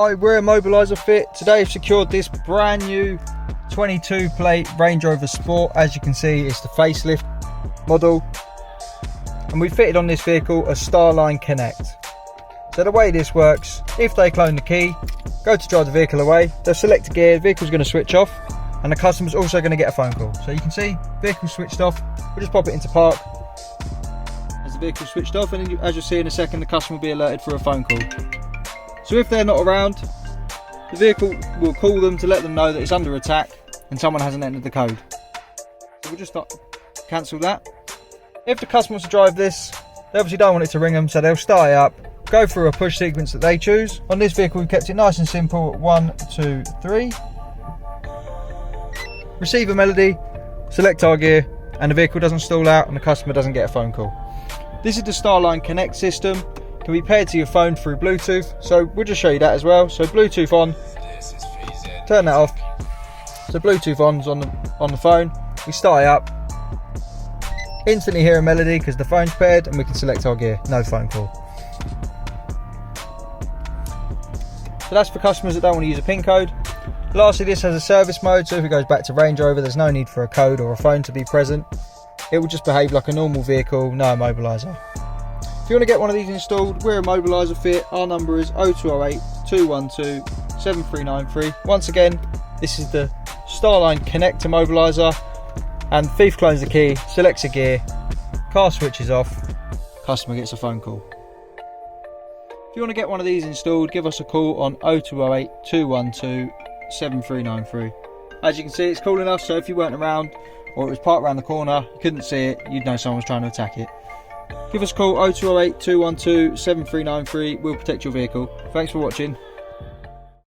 Hi, we're Immobiliser Fit. Today I've secured this brand new 22 plate Range Rover Sport. As you can see, it's the facelift model. And we fitted on this vehicle a Starline Connect. So the way this works, if they clone the key, go to drive the vehicle away, they'll select a gear, the vehicle's going to switch off, and the customer's also going to get a phone call. So you can see, vehicle switched off, we'll just pop it into park. As the vehicle switched off, and as you'll see in a second, the customer will be alerted for a phone call. So if they're not around, the vehicle will call them to let them know that it's under attack and someone hasn't entered the code. So we'll just cancel that. If the customer wants to drive this, they obviously don't want it to ring them, so they'll start it up, go through a push sequence that they choose. On this vehicle, we've kept it nice and simple. 1, 2, 3. Receive a melody, select our gear, and the vehicle doesn't stall out and the customer doesn't get a phone call. This is the Starline Connect system. Can be paired to your phone through Bluetooth, so we'll just show you that as well. So Bluetooth on, turn that off. So Bluetooth on's on the phone. We start it up, instantly hear a melody because the phone's paired, and we can select our gear. No phone call. So that's for customers that don't want to use a PIN code. Lastly, this has a service mode, so if it goes back to Range Rover, there's no need for a code or a phone to be present. It will just behave like a normal vehicle, no immobiliser. If you want to get one of these installed, we're Immobiliser Fit. Our number is 0208 212 7393. Once again, this is the Starline Connect Immobiliser, and thief clones the key, selects a gear, car switches off, customer gets a phone call. If you want to get one of these installed, give us a call on 0208 212 7393. As you can see, it's cool enough, so if you weren't around or it was parked around the corner, you couldn't see it, you'd know someone was trying to attack it. Give us a call 0208 212 7393. We'll protect your vehicle. Thanks for watching.